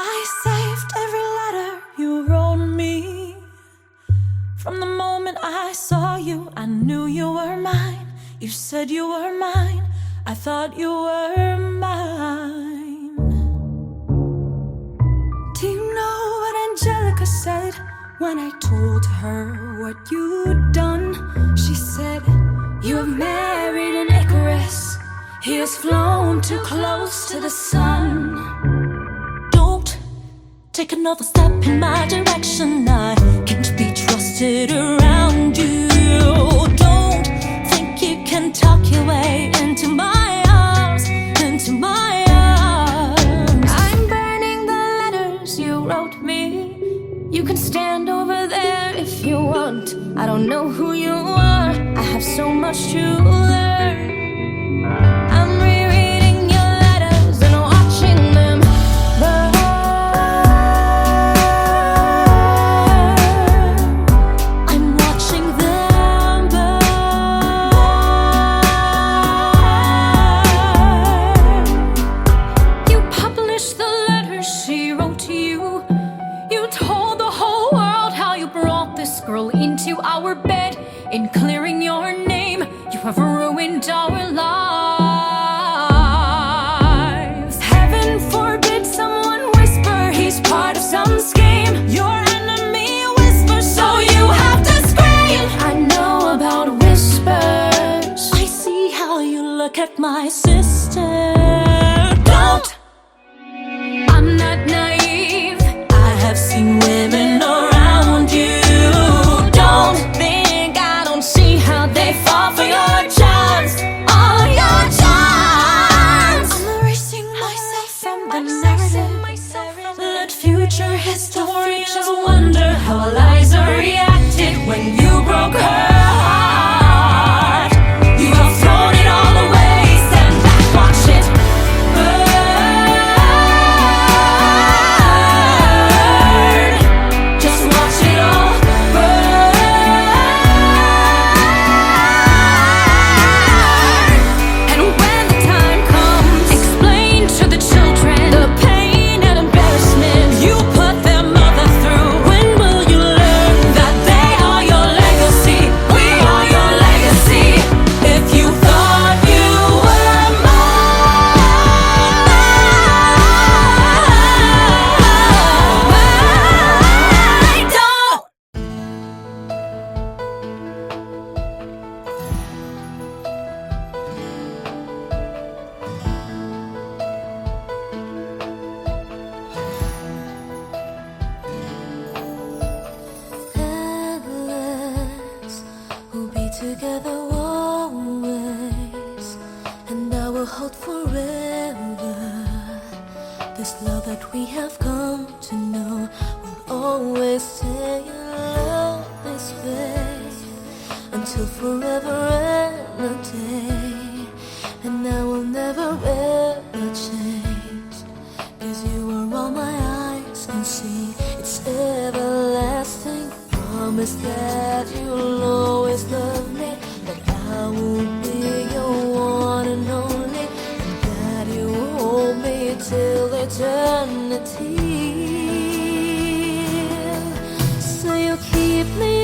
I saved every letter you wrote me. From the moment I saw you, I knew you were mine. You said you were mine, I thought you were mine. Do you know what Angelica said when I told her what you'd done? She said, you have married an Icarus. He has flown too close to the sun. Don't take another step in my direction. I can't be trusted around you. Don't think you can talk your way into my arms, into my arms. I'm burning the letters you wrote me. You can stand over there if you want. I don't know who you are, I have so much to learn. I'm rereading your letters and watching them burn. I'm watching them burn. You published the letters she wrote to you. You told the whole world how you brought this girl into our bed. In clearing your name, you have ruined our lives. Heaven forbid someone whisper he's part of some scheme. Your enemy whispers, so you have to scream. I know about whispers. I see how you look at my sister. Don't! I'm not naive. I have seen women around you. Don't think I don't see how they fall for your charms, all your charms. I'm erasing myself from the narrative. Let future historians wonder how Eliza reacted when you broke her heart. You have thrown it all away, stand back, watch it burn. Just watch it all burn. And when the time comes, explain to the children the pain and embarrassment you put their mother through. When will you learn that they are your legacy? We are your legacy. If you thought you were mine, don't. Endless, we'll be together always, and I will hold forever. This love that we have come to know will always stay in love this way until forever and a day. And I will never ever change, 'cause you are all my eyes can see. It's everlasting. Promise that you'll always love me, that I will be your one and only, and that you will hold me till eternity. So you keep me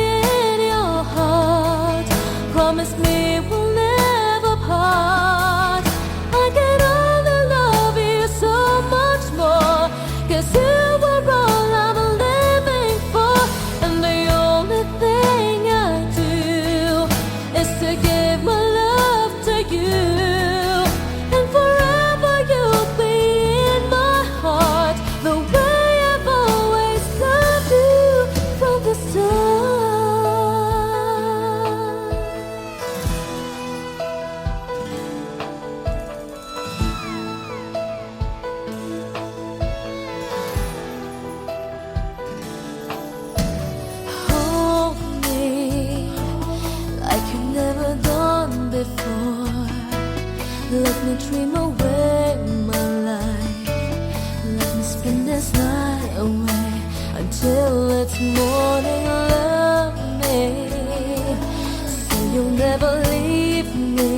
in your heart. Promise me we'll never part. I can only love you so much more, 'cause you were all I'm living for. And the only thing I do is to give my love to you. And forever you'll be in my heart, the way I've always loved you from the start. Hold me like you've never done before. Let me dream away my life. Let me spend this night away until it's morning. Love me, say you'll never leave me,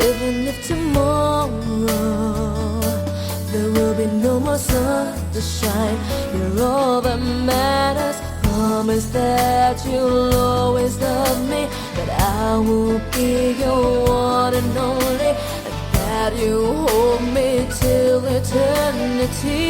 even if tomorrow the world There'll be no more sun to shine. You're all that matters. Promise that you'll always love me, that I will be your one and only, and that you hold me till eternity.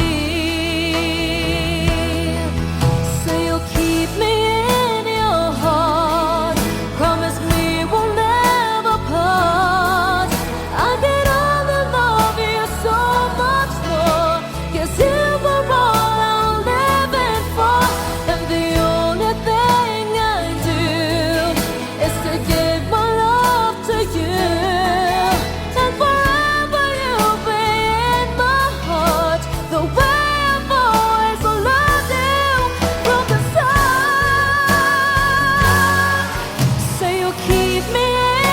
So you'll keep me in your heart. Promise me we'll never part. I get on to love you so much more, 'cause you were all I'm living for. And the only thing I do is to give my love to you. And forever you'll be in my heart, the way I've always loved you from the start. So you'll keep me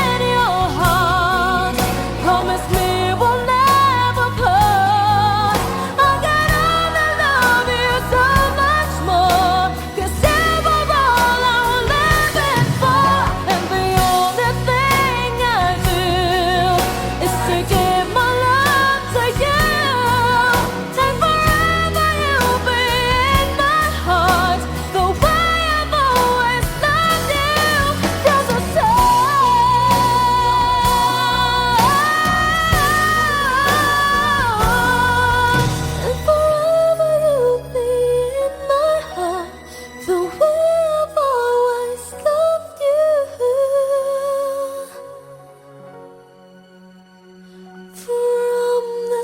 in your heart. Promise me we'll never part. I got on to love you so much more, 'cause you were all I'm living for. And the only thing I do is to give my love to you. And forever you'll be in my heart, the way I've always loved you from the start. And forever you'll be in my heart, the way I've always loved you from the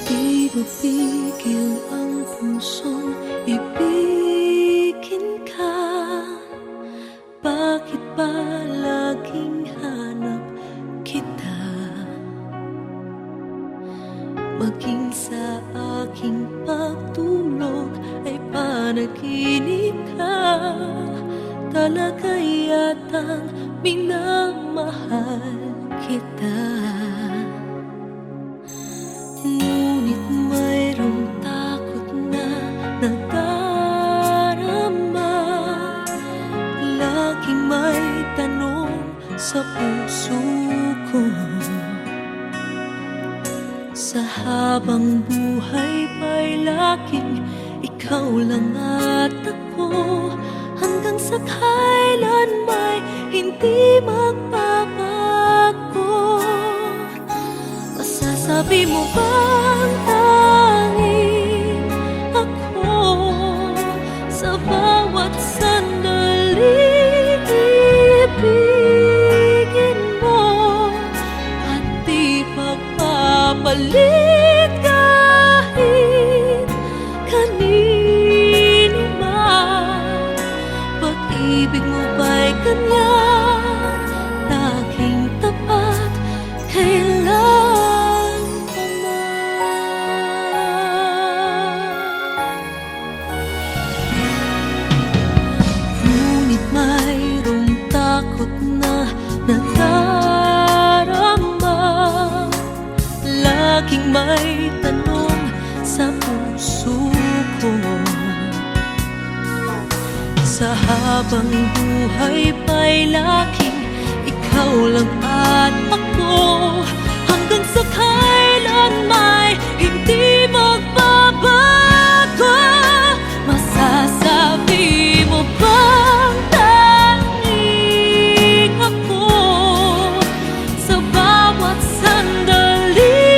Di mapigil ang pusong ibigin ka. Bakit ba laging hanap kita? Maging sa aking pagtulog ay panaginip ka. Talaga yatang minamahal kita. Ngunit mayroong takot na nadarama. Laging may tanong sa puso ko. Sa habang buhay pa'y laging ikaw lang at ako. Hanggang sa kailan may hindi magbabago. Masasabi mo bang tanging ako sa bawat sandali ibigin mo at di pagpapalit kahit kanino man? Pag-ibig mo ba'y ganyan, laging tapat kailan pa man? Ngunit mayroong takot na nadarama. Laging may tanong sa puso ko. Sa habang buhay pa'y laging ikaw lang at ako. Hanggang sa kailan may hindi magbabago. Masasabi mo bang tanging ako sa bawat sandali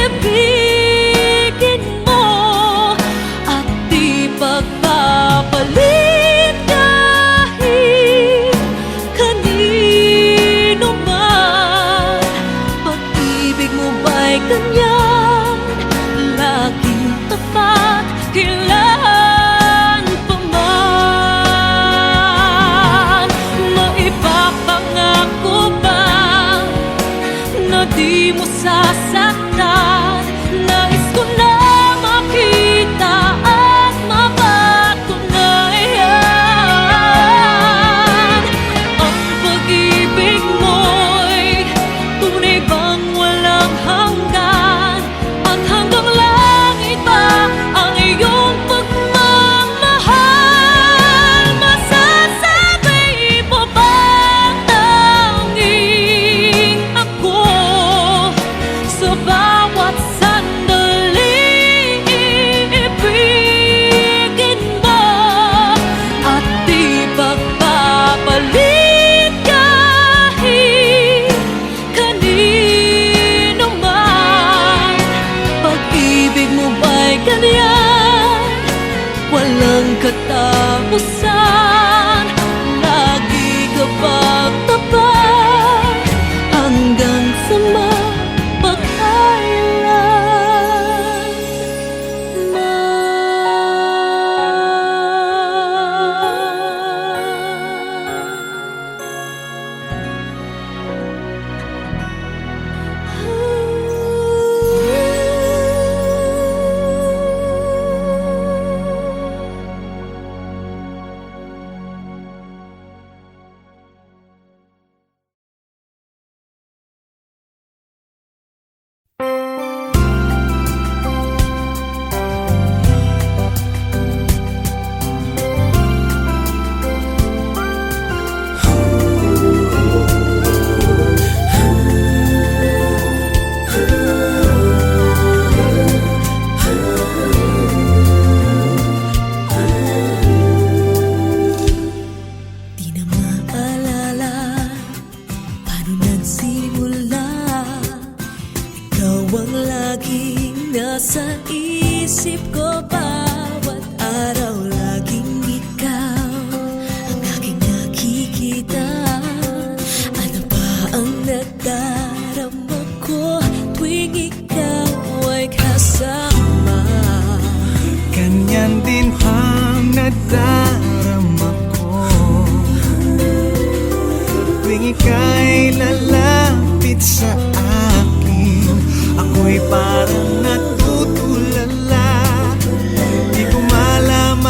ibigin mo at di pagpapalit kahit kanino man? Pag-ibig mo ba'y ganyan, laging tapat kailan pa man? Maipapangako ba mo sasaktan. Nais ko na makita at mapatunayan ang pag-ibig mo'y tunay bang walang hanggan, at hanggang langit ba ang iyong pagmamahal? Masasabi mo bang tanging ako sa bawat sandali ibigin mo, at di pagpapalit kahit kanino man? Pag-ibig mo ba'y ganyan, walang katapusan? Lagi ka bang tapat hanggang sa di na maalala paano nagsimula. Ikaw ang laging nasa isip ko bawat araw. Laging ikaw ang aking nakikita. Ano ba ang nadarama ko tuwing ikaw ay kasama? Ganyan din ang nadarama ko tuwing ika'y lalapit sa akin. Ako'y parang natutulala, di ko malaman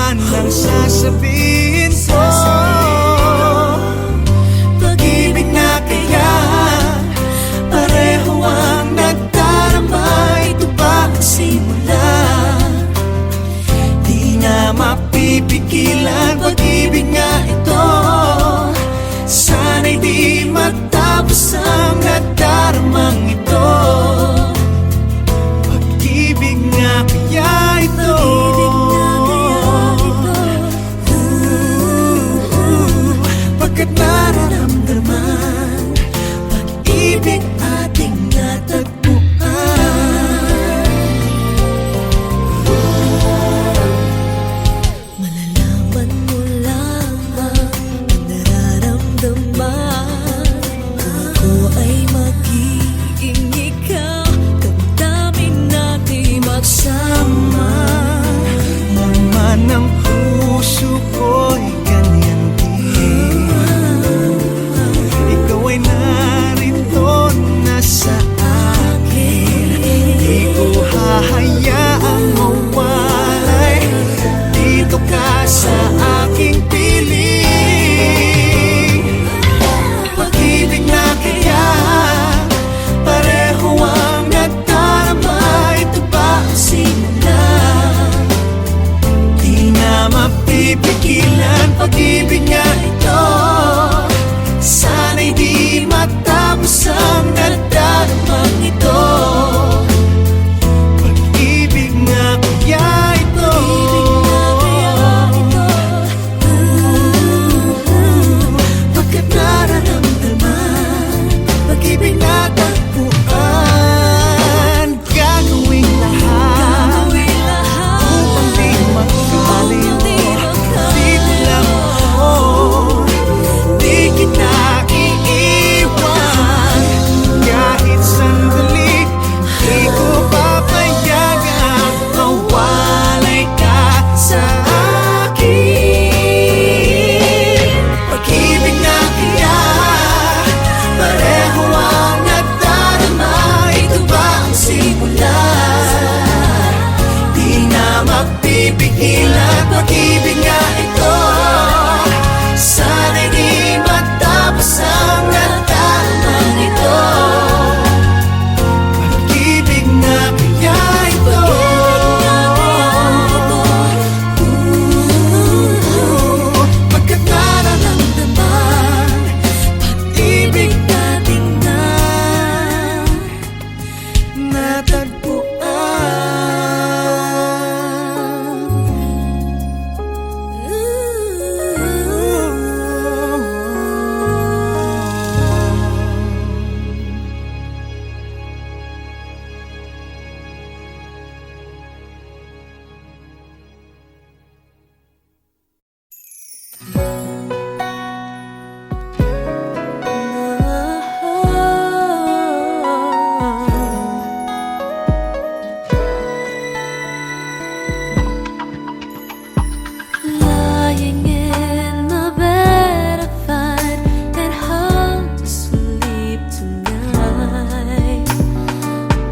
Lying in my bed, I find it hard to sleep tonight.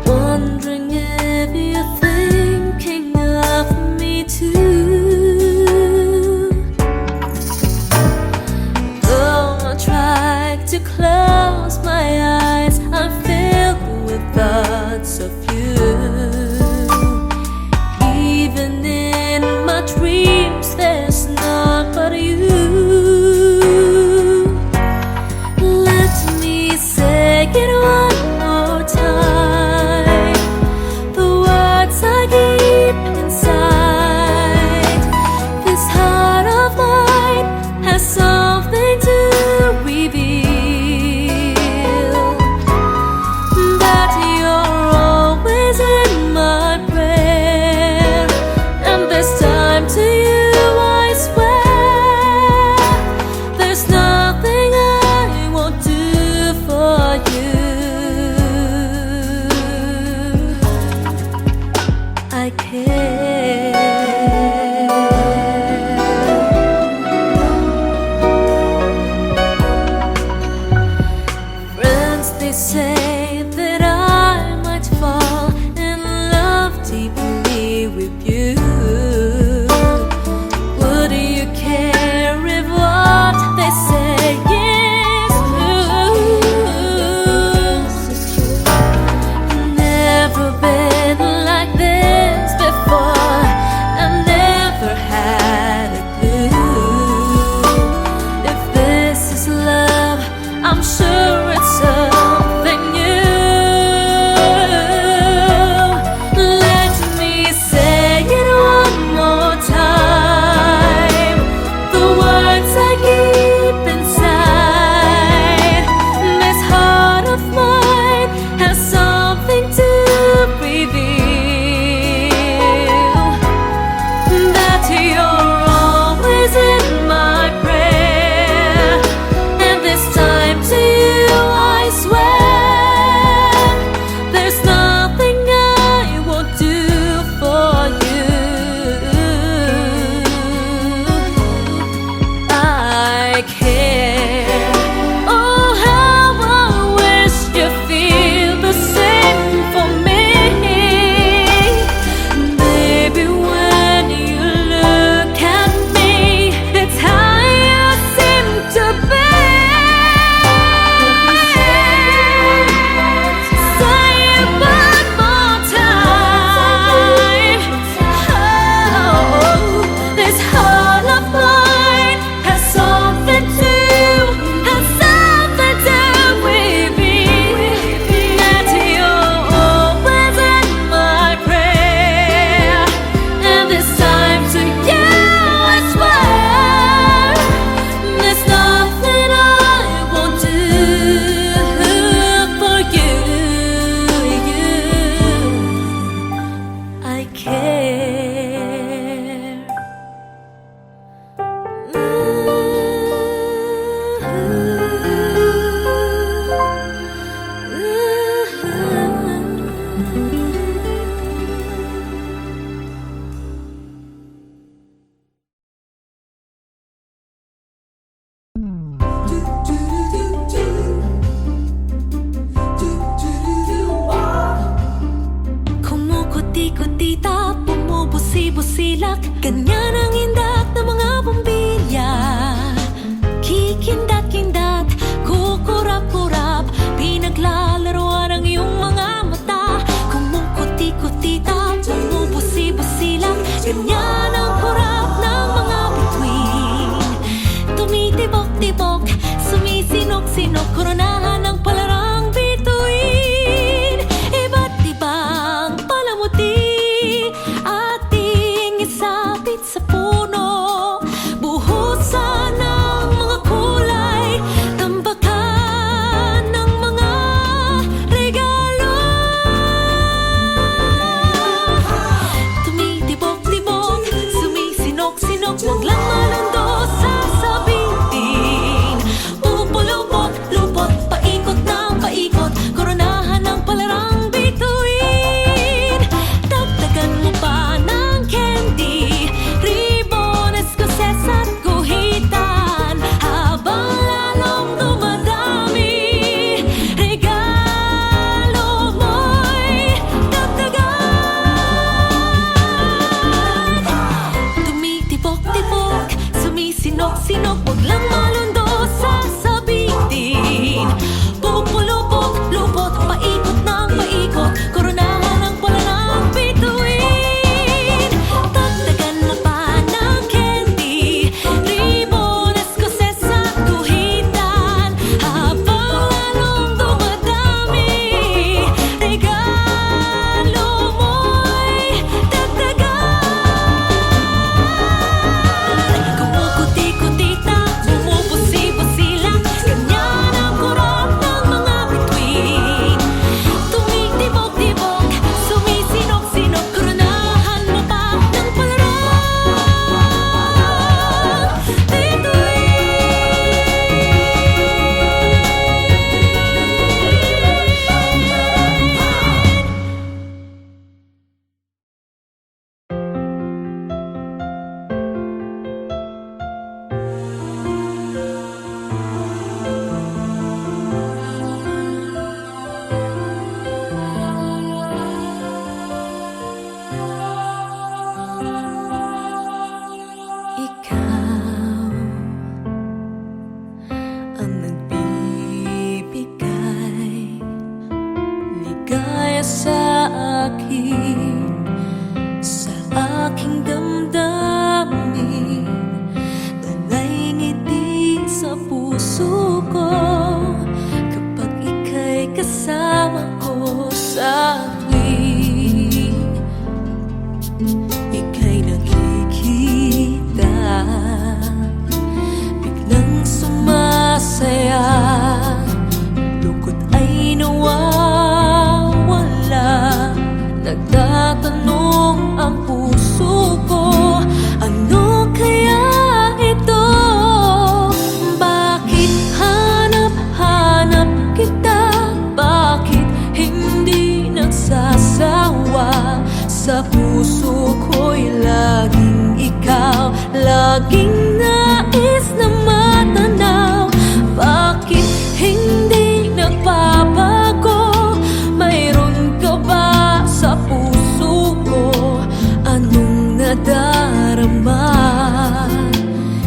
Wondering if you're thinking of me too. Though I try to close my eyes, I'm filled with thoughts of you. Even in my dreams, there's none but you. Let me say it one more time. The words I keep inside. This heart of mine has something to reveal. That you're always Sa puso ko'y laging ikaw, laging nais na matanaw. Bakit hindi nagbabago? Mayroon ka ba sa puso ko? Anong nadarama?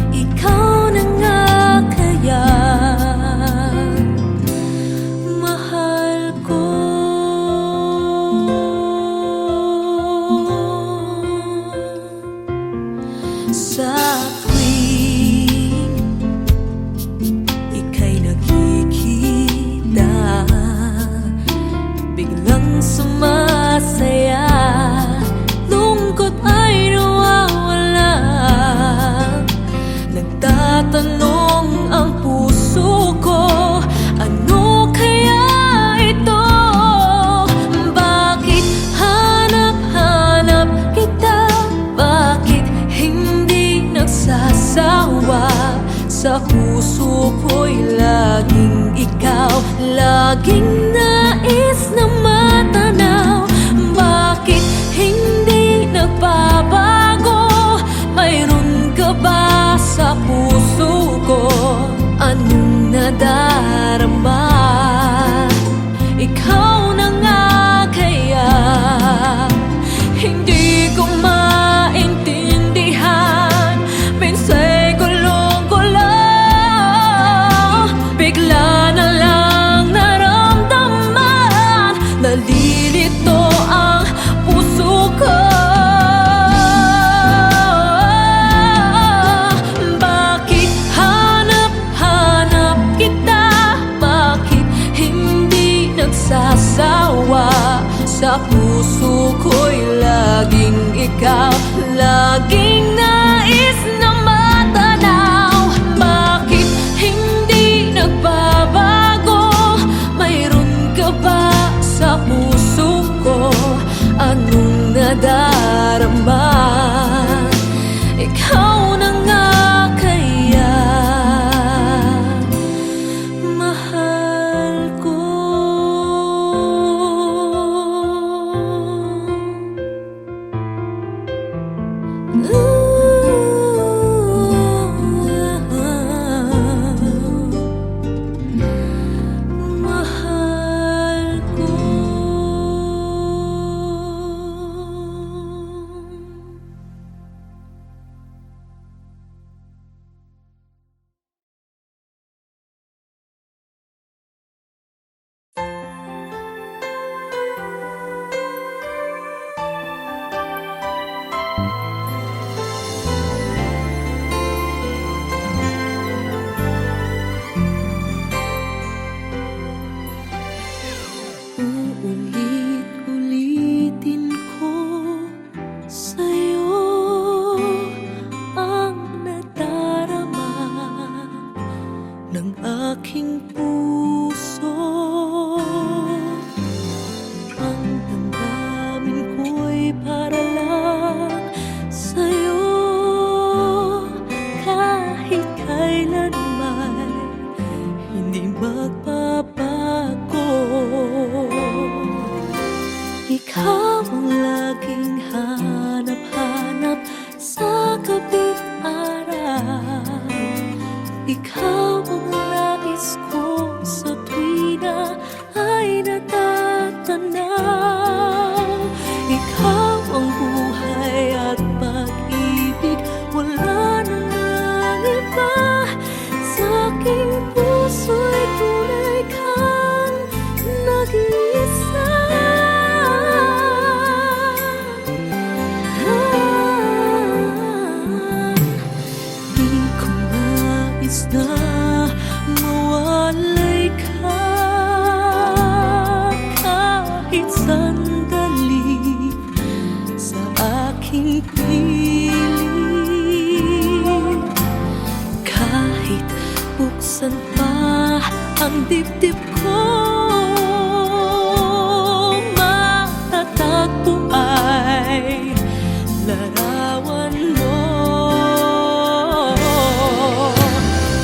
Ikaw na nga kaya mahal ko. Sa tuwing ika'y nakikita, biglang sumasaya, lungkot ay nawawala. Nagtatanong ang puso ko, ano kaya ito? Bakit hanap-hanap kita? Bakit hindi nagsasawa? Sa puso ko'y laging ikaw, laging nais na matanaw. Bakit hindi nagbabago? Mayroon ka ba sa puso ko? Anong nadarama? Ikaw na nga kaya hindi ko maintindihan. Minsa'y gulong-gulo, bigla na lang naramdaman, nalilito ang puso ko. Bakit hanap-hanap kita? Bakit hindi nagsasawa? Sa puso ko'y laging ikaw, laging nais na matanaw. Bakit hindi nagbabago? Mayroon ka ba sa puso ko? Anong nadarama? Ikaw na nga kaya mahal ko. Mahal ko. Uulit-ulitin ko sa'yo ang nadarama ng aking puso. Ang damdamin ko'y para lang sa'yo, kahit kailanman hindi magbabago. Ikaw ang laging hanap-hanap sa gabi't araw. Ikaw ang nais ko sa tuwi na ay natatanaw. Ikaw ang buhay at pag-ibig, wala nang iba. Sa aking puso'y tunay kang nag-iisa. Di ko nais na mawalay ka kahit sandali sa aking piling. Kahit buksan pa ang dibdib ko, matatagpo ay larawan mo.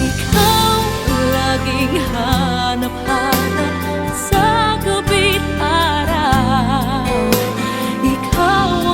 Ikaw laging hanap-hanap sa gabi't araw. Ikaw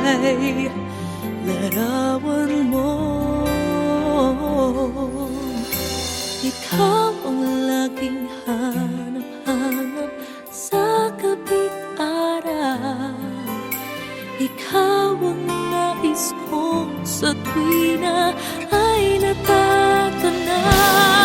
ay larawan mo. Ikaw ang laging hanap-hanap sa gabing araw. Ikaw ang nais kong sa tuwina ay natatanaw.